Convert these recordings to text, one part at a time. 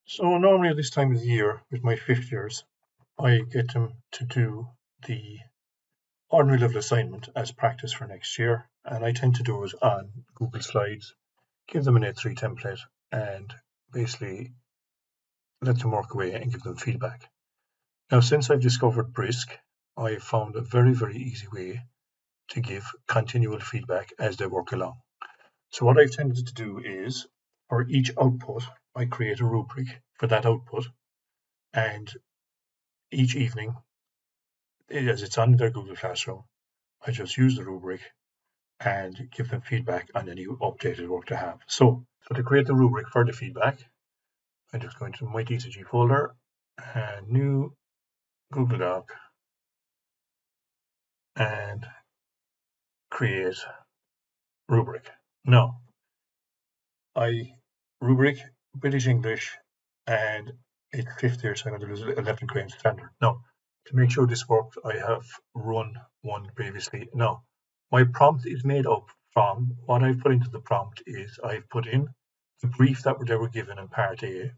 So normally at this time of the year with my fifth years, I get them to do the ordinary level assignment as practice for next year, and I tend to do it on Google Slides, give them an A3 template, and basically let them work away and give them feedback. Now, since I've discovered Brisk, I've found a very, very easy way to give continual feedback as they work along. So what I've tended to do is, for each output, I create a rubric for that output, and each evening, as it's on their Google Classroom, I just use the rubric and give them feedback on any updated work they have. So to create the rubric for the feedback, I'm just going to my DCG folder and new Google Doc and create rubric. Now, rubric British English, and it's fifth year, so I'm going to use 11th grade standard. Now, to make sure this works, I have run one previously. Now, my prompt is made up from what I've put into the prompt is I've put in the brief that they were given in part A.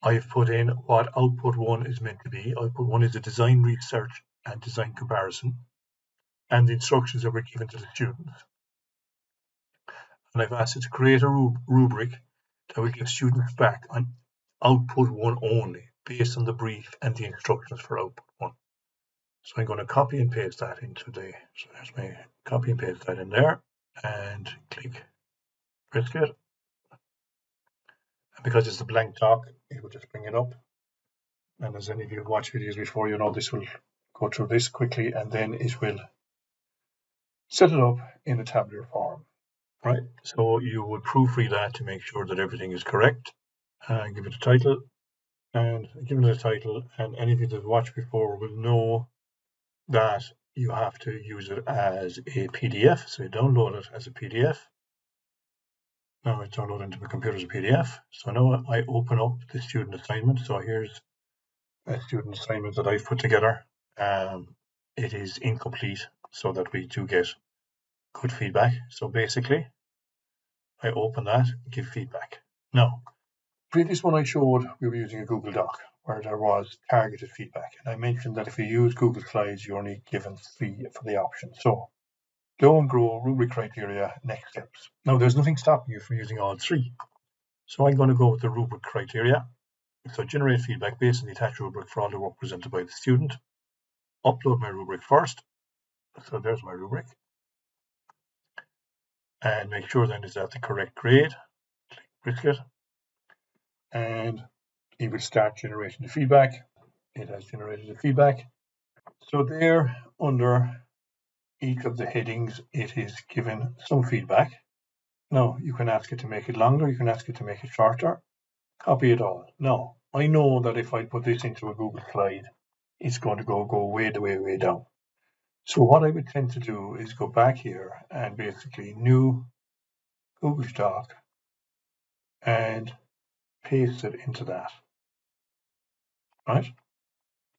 I've put in what output one is meant to be. Output one is a design research and design comparison, and the instructions that were given to the students. And I've asked it to create a rubric that will give students back on output one only, based on the brief and the instructions for output one. So I'm going to copy and paste that into so there's my copy and paste that in there, and click Brisk. And because it's a blank doc, it will just bring it up. And as any of you have watched videos before, you know this will go through this quickly, and then it will set it up in a tabular form. Right, so you would proofread that to make sure that everything is correct. Give it a title, and given it a title, and any of you that have watched before will know that you have to use it as a PDF. So you download it as a PDF. Now it's downloaded into my computer as a PDF. So now I open up the student assignment. So here's a student assignment that I've put together. It is incomplete, so that we do get good feedback. So basically, I open that, give feedback. Now, previous one I showed, we were using a Google Doc where there was targeted feedback. And I mentioned that if you use Google Slides, you're only given 3 for the option. So Go and Grow, rubric criteria, next steps. Now, there's nothing stopping you from using all 3. So I'm going to go with the rubric criteria. So generate feedback based on the attached rubric for all the work presented by the student. Upload my rubric first. So there's my rubric. And make sure then it's at the correct grade. Click Brisk, and it will start generating the feedback. It has generated the feedback. So there, under each of the headings, it is given some feedback. Now, you can ask it to make it longer, you can ask it to make it shorter, copy it all. Now, I know that if I put this into a Google slide, it's going to go way down. So what I would tend to do is go back here and basically new Google Doc and paste it into that, right?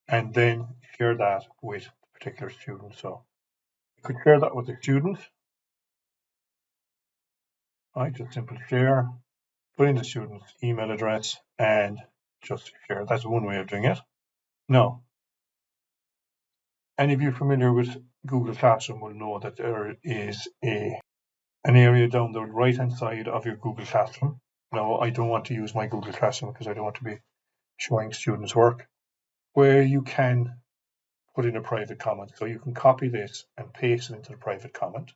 And then share that with a particular student. So you could share that with a student, right? Just simple share, put in the student's email address and just share. That's one way of doing it. Now, any of you familiar with Google Classroom will know that there is an area down the right-hand side of your Google Classroom. Now, I don't want to use my Google Classroom because I don't want to be showing students work, where you can put in a private comment. So you can copy this and paste it into the private comment.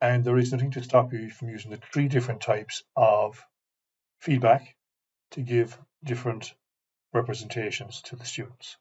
And there is nothing to stop you from using the 3 different types of feedback to give different representations to the students.